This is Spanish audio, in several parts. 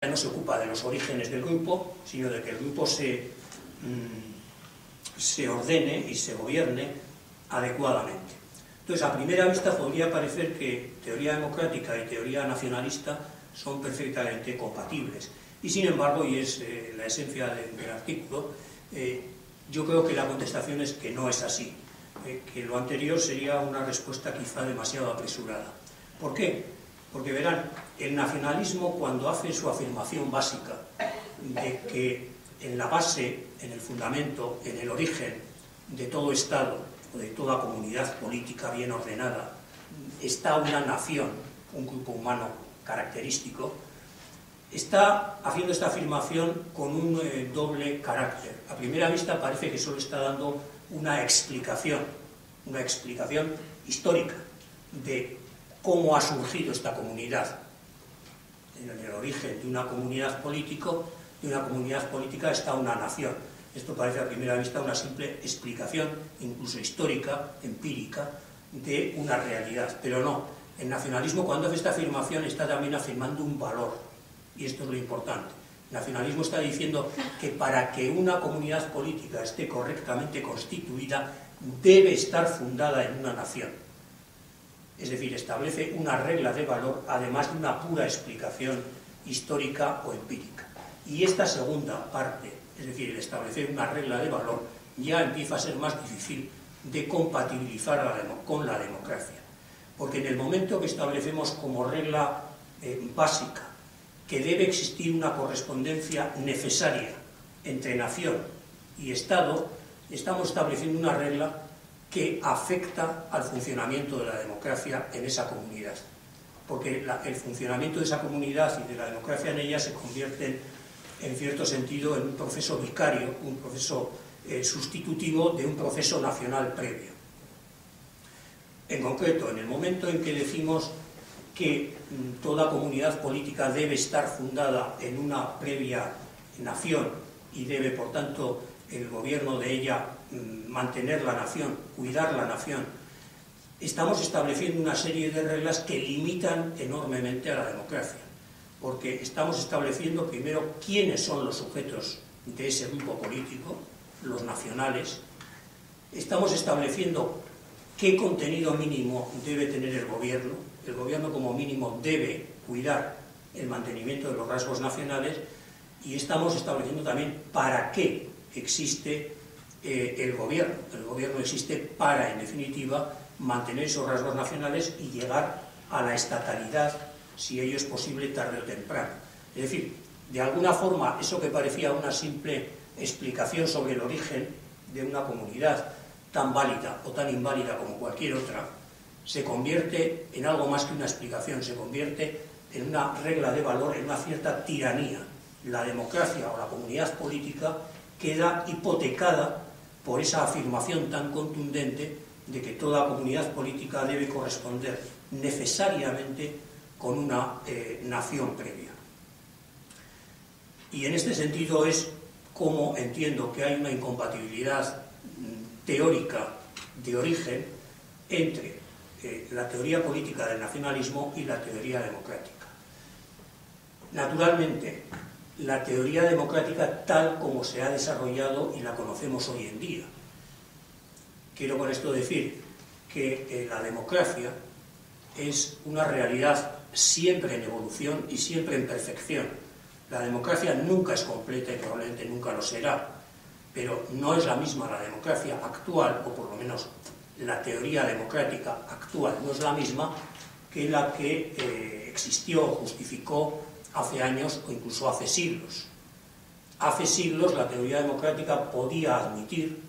no se ocupa de los orígenes del grupo, sino de que el grupo se ordene y se gobierne adecuadamente. Entonces, a primera vista podría parecer que teoría democrática y teoría nacionalista son perfectamente compatibles. Y sin embargo, y es la esencia del artículo, yo creo que la contestación es que no es así, que lo anterior sería una respuesta quizá demasiado apresurada. ¿Por qué? Porque verán, el nacionalismo, cuando hace su afirmación básica de que en la base, en el fundamento, en el origen de todo Estado o de toda comunidad política bien ordenada está una nación, un grupo humano característico, está haciendo esta afirmación con un doble carácter. A primera vista parece que solo está dando una explicación histórica de cómo ha surgido esta comunidad. En el origen de una comunidad política está una nación. Esto parece a primera vista una simple explicación, incluso histórica, empírica, de una realidad. Pero no, el nacionalismo, cuando hace esta afirmación, está también afirmando un valor. Y esto es lo importante. El nacionalismo está diciendo que para que una comunidad política esté correctamente constituida, debe estar fundada en una nación. Es decir, establece una regla de valor, además de una pura explicación histórica o empírica. Y esta segunda parte, es decir, el establecer una regla de valor, ya empieza a ser más difícil de compatibilizar con la democracia. Porque en el momento que establecemos como regla básica que debe existir una correspondencia necesaria entre nación y Estado, estamos estableciendo una regla que afecta al funcionamiento de la democracia en esa comunidad. Porque el funcionamiento de esa comunidad y de la democracia en ella se convierte, en cierto sentido, en un proceso vicario, un proceso sustitutivo de un proceso nacional previo. En concreto, en el momento en que decimos que toda comunidad política debe estar fundada en una previa nación y debe, por tanto, el gobierno de ella mantener la nación, cuidar la nación, estamos estableciendo una serie de reglas que limitan enormemente a la democracia, porque estamos estableciendo primero quiénes son los sujetos de ese grupo político, los nacionales, estamos estableciendo qué contenido mínimo debe tener el gobierno como mínimo debe cuidar el mantenimiento de los rasgos nacionales, y estamos estableciendo también para qué existe el gobierno. El gobierno existe para, en definitiva, mantener esos rasgos nacionales y llegar a la estatalidad, si ello es posible, tarde o temprano. Es decir, de alguna forma, eso que parecía una simple explicación sobre el origen de una comunidad tan válida o tan inválida como cualquier otra, se convierte en algo más que una explicación, se convierte en una regla de valor, en una cierta tiranía. La democracia o la comunidad política queda hipotecada por esa afirmación tan contundente de que toda comunidad política debe corresponder necesariamente con una nación previa. Y en este sentido es como entiendo que hay una incompatibilidad teórica de origen entre la teoría política del nacionalismo y la teoría democrática. Naturalmente, la teoría democrática tal como se ha desarrollado y la conocemos hoy en día. Quiero con esto decir que la democracia es una realidad siempre en evolución y siempre en perfección. La democracia nunca es completa y probablemente nunca lo será, pero no es la misma la democracia actual, o por lo menos la teoría democrática actual no es la misma que la que existió o justificó hace años o incluso hace siglos. Hace siglos la teoría democrática podía admitir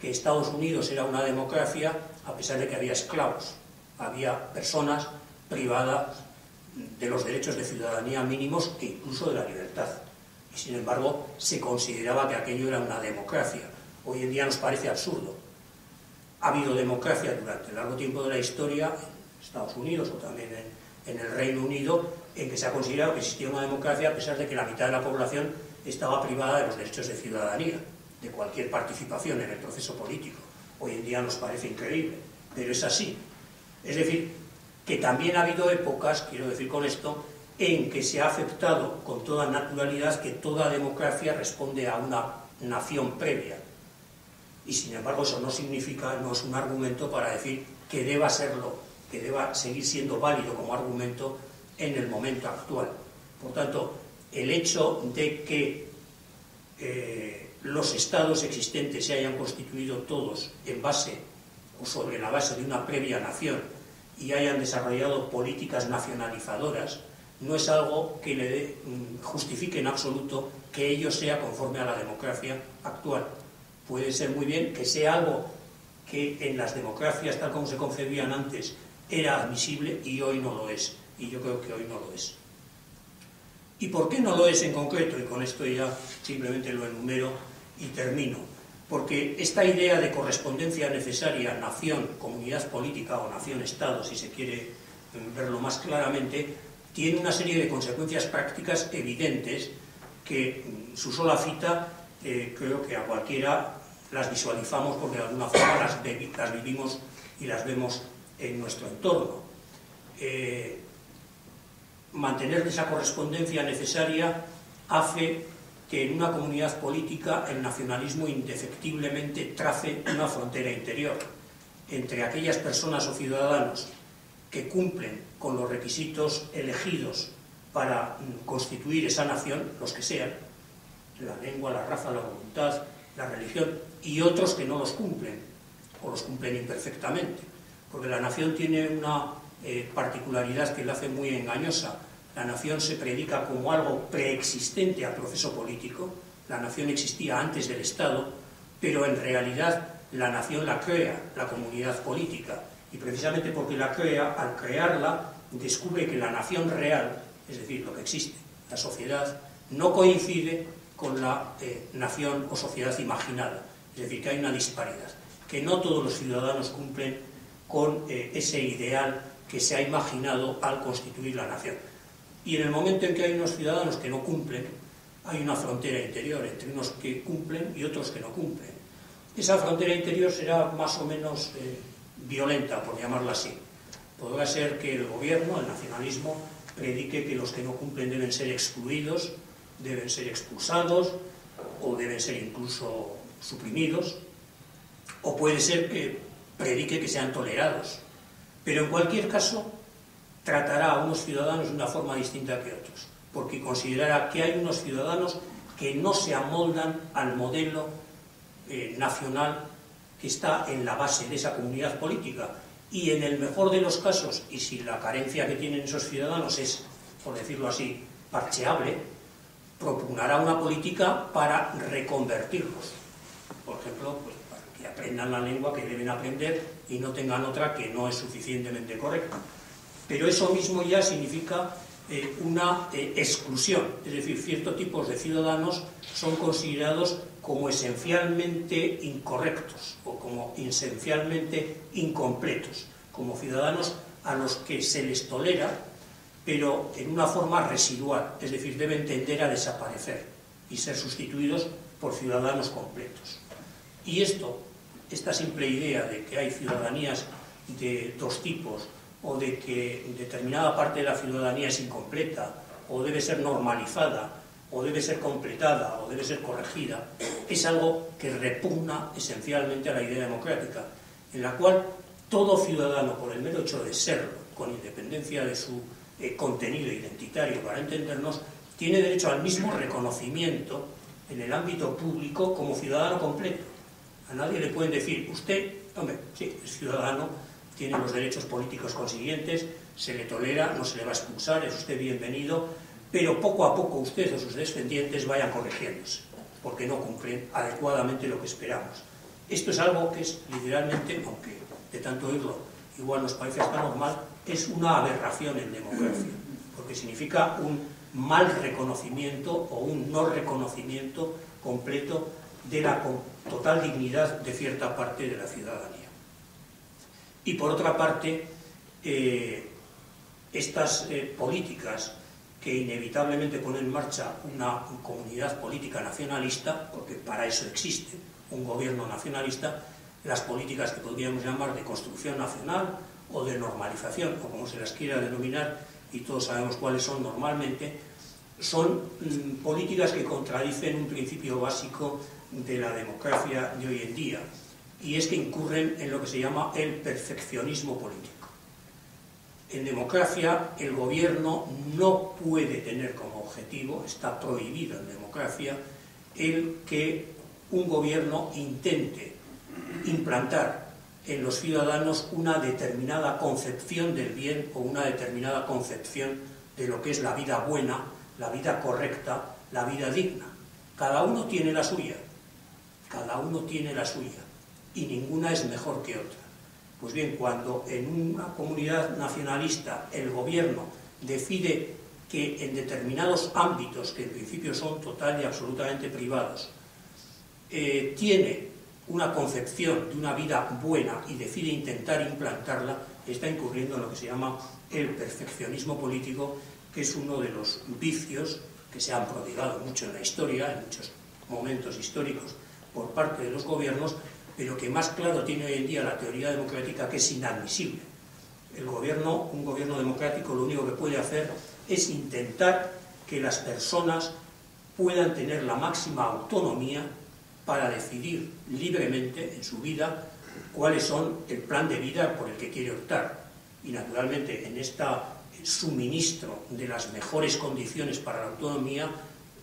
que Estados Unidos era una democracia a pesar de que había esclavos, había personas privadas de los derechos de ciudadanía mínimos e incluso de la libertad. Y sin embargo se consideraba que aquello era una democracia. Hoy en día nos parece absurdo. Ha habido democracia durante largo tiempo de la historia en Estados Unidos o también en el Reino Unido, en que se ha considerado que existía una democracia a pesar de que la mitad de la población estaba privada de los derechos de ciudadanía, de cualquier participación en el proceso político. Hoy en día nos parece increíble, pero es así. Es decir, que también ha habido épocas, quiero decir con esto, en que se ha aceptado con toda naturalidad que toda democracia responde a una nación previa. Y sin embargo eso no significa, no es un argumento para decir que deba serlo, que deba seguir siendo válido como argumento en el momento actual. Por tanto, el hecho de que los estados existentes se hayan constituido todos en base o sobre la base de una previa nación y hayan desarrollado políticas nacionalizadoras, no es algo que le justifique en absoluto que ello sea conforme a la democracia actual. Puede ser muy bien que sea algo que en las democracias tal como se concebían antes era admisible y hoy no lo es. Y yo creo que hoy no lo es. ¿Y por qué no lo es en concreto? Y con esto ya simplemente lo enumero y termino. Porque esta idea de correspondencia necesaria nación, comunidad política o nación-estado, si se quiere verlo más claramente, tiene una serie de consecuencias prácticas evidentes que su sola cita creo que a cualquiera las visualizamos porque de alguna forma las vivimos y las vemos en nuestro entorno. Mantener esa correspondencia necesaria hace que en una comunidad política el nacionalismo indefectiblemente trace una frontera interior entre aquellas personas o ciudadanos que cumplen con los requisitos elegidos para constituir esa nación, los que sean, la lengua, la raza, la voluntad, la religión, y otros que no los cumplen, o los cumplen imperfectamente, porque la nación tiene una particularidad que la hace muy engañosa. La nación se predica como algo preexistente al proceso político, la nación existía antes del Estado, pero en realidad la nación la crea la comunidad política, y precisamente porque la crea, al crearla, descubre que la nación real, es decir, lo que existe, la sociedad, no coincide con la nación o sociedad imaginada, es decir, que hay una disparidad, que no todos los ciudadanos cumplen con ese ideal que se ha imaginado al constituir la nación. Y en el momento en que hay unos ciudadanos que no cumplen, hay una frontera interior entre unos que cumplen y otros que no cumplen. Esa frontera interior será más o menos violenta, por llamarla así. Podrá ser que el gobierno, el nacionalismo, predique que los que no cumplen deben ser excluidos, deben ser expulsados o deben ser incluso suprimidos, o puede ser que predique que sean tolerados. Pero en cualquier caso, tratará a unos ciudadanos de una forma distinta que otros, porque considerará que hay unos ciudadanos que no se amoldan al modelo nacional que está en la base de esa comunidad política, y en el mejor de los casos, y si la carencia que tienen esos ciudadanos es, por decirlo así, parcheable, propugnará una política para reconvertirlos. Por ejemplo, pues, para que aprendan la lengua que deben aprender y no tengan otra que no es suficientemente correcta. Pero eso mismo ya significa una exclusión, es decir, ciertos tipos de ciudadanos son considerados como esencialmente incorrectos o como esencialmente incompletos, como ciudadanos a los que se les tolera, pero en una forma residual, es decir, deben tender a desaparecer y ser sustituidos por ciudadanos completos. Y esta simple idea de que hay ciudadanías de dos tipos, o de que determinada parte de la ciudadanía es incompleta, o debe ser normalizada, o debe ser completada, o debe ser corregida, es algo que repugna esencialmente a la idea democrática, en la cual todo ciudadano, por el mero hecho de serlo, con independencia de su contenido identitario, para entendernos, tiene derecho al mismo reconocimiento en el ámbito público como ciudadano completo. A nadie le pueden decir, usted, hombre, sí, es ciudadano, tiene los derechos políticos consiguientes, se le tolera, no se le va a expulsar, es usted bienvenido, pero poco a poco usted o sus descendientes vayan corrigiéndose, porque no cumplen adecuadamente lo que esperamos. Esto es algo que es literalmente, aunque de tanto oírlo igual nos parece hasta normal, es una aberración en democracia, porque significa un mal reconocimiento o un no reconocimiento completo de la total dignidad de cierta parte de la ciudadanía. Y por otra parte, estas políticas que inevitablemente ponen en marcha una comunidad política nacionalista, porque para eso existe un gobierno nacionalista, las políticas que podríamos llamar de construcción nacional o de normalización, o como se las quiera denominar, y todos sabemos cuáles son normalmente, son políticas que contradicen un principio básico de la democracia de hoy en día, y es que incurren en lo que se llama el perfeccionismo político. En democracia, el gobierno no puede tener como objetivo, está prohibido en democracia, el que un gobierno intente implantar en los ciudadanos una determinada concepción del bien o una determinada concepción de lo que es la vida buena, la vida correcta, la vida digna. Cada uno tiene la suya, y ninguna es mejor que otra. Pues bien, cuando en una comunidad nacionalista el gobierno decide que en determinados ámbitos, que en principio son total y absolutamente privados, tiene una concepción de una vida buena y decide intentar implantarla, está incurriendo en lo que se llama el perfeccionismo político, que es uno de los vicios que se han prodigado mucho en la historia, en muchos momentos históricos, por parte de los gobiernos, pero que más claro tiene hoy en día la teoría democrática, que es inadmisible. Un gobierno democrático lo único que puede hacer es intentar que las personas puedan tener la máxima autonomía para decidir libremente en su vida cuáles son el plan de vida por el que quiere optar. Y naturalmente en este suministro de las mejores condiciones para la autonomía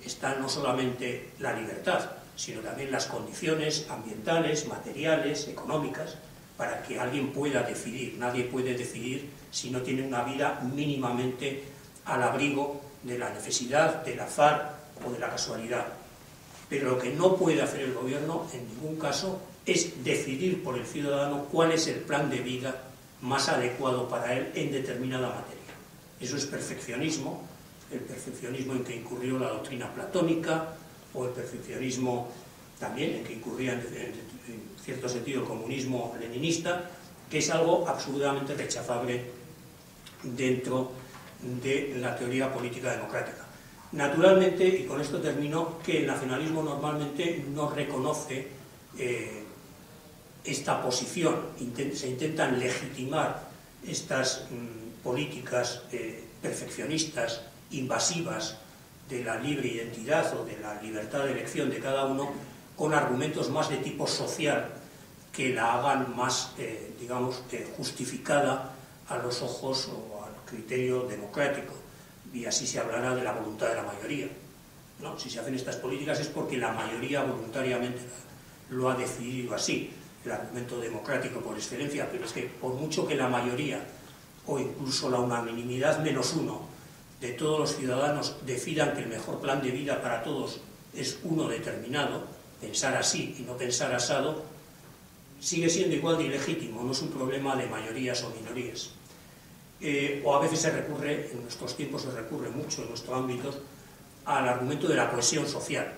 está no solamente la libertad, sino también las condiciones ambientales, materiales, económicas, para que alguien pueda decidir. Nadie puede decidir si no tiene una vida mínimamente al abrigo de la necesidad, del azar o de la casualidad. Pero lo que no puede hacer el gobierno en ningún caso es decidir por el ciudadano cuál es el plan de vida más adecuado para él en determinada materia. Eso es perfeccionismo, el perfeccionismo en que incurrió la doctrina platónica, o el perfeccionismo también en que incurría en cierto sentido el comunismo leninista, que es algo absolutamente rechazable dentro de la teoría política democrática. Naturalmente, y con esto termino, que el nacionalismo normalmente no reconoce esta posición, se intentan legitimar estas políticas perfeccionistas, invasivas, de la libre identidad o de la libertad de elección de cada uno, con argumentos más de tipo social que la hagan más, justificada a los ojos o al criterio democrático, y así se hablará de la voluntad de la mayoría, ¿no? Si se hacen estas políticas es porque la mayoría voluntariamente lo ha decidido así, el argumento democrático por excelencia, pero es que por mucho que la mayoría, o incluso la unanimidad menos uno, de todos los ciudadanos decidan que el mejor plan de vida para todos es uno determinado, pensar así y no pensar asado, sigue siendo igual de ilegítimo, no es un problema de mayorías o minorías. O a veces se recurre, en nuestros tiempos se recurre mucho en nuestro ámbito, al argumento de la cohesión social.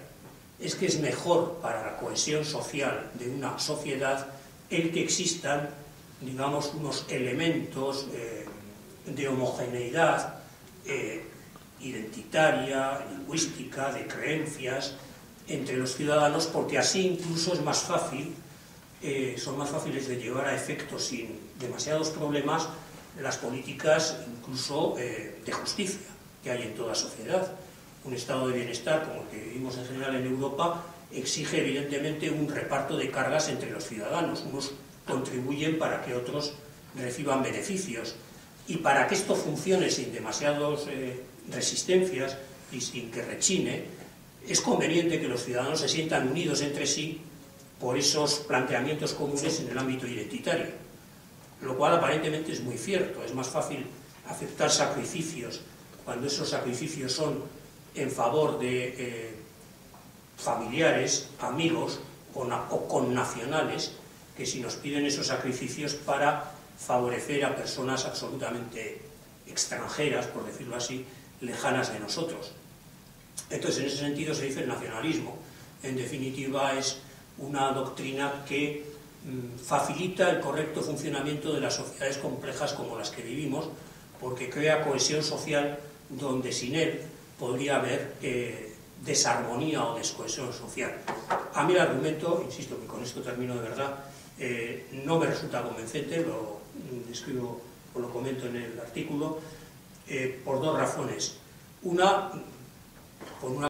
Es que es mejor para la cohesión social de una sociedad el que existan, unos elementos de homogeneidad identitaria, lingüística, de creencias entre los ciudadanos, porque así incluso es más fácil, son más fáciles de llevar a efecto sin demasiados problemas las políticas incluso de justicia que hay en toda sociedad. Un estado de bienestar como el que vivimos en general en Europa exige evidentemente un reparto de cargas entre los ciudadanos. Unos contribuyen para que otros reciban beneficios. Y para que esto funcione sin demasiadas resistencias y sin que rechine, es conveniente que los ciudadanos se sientan unidos entre sí por esos planteamientos comunes en el ámbito identitario, lo cual aparentemente es muy cierto. Es más fácil aceptar sacrificios cuando esos sacrificios son en favor de familiares, amigos o connacionales, que si nos piden esos sacrificios para favorecer a personas absolutamente extranjeras, por decirlo así, lejanas de nosotros. Entonces, en ese sentido se dice el nacionalismo. En definitiva, es una doctrina que facilita el correcto funcionamiento de las sociedades complejas como las que vivimos, porque crea cohesión social donde sin él podría haber desarmonía o descohesión social. A mí el argumento, insisto que con esto termino de verdad, no me resulta convincente, lo describo o lo comento en el artículo. por dos razones. Una, por una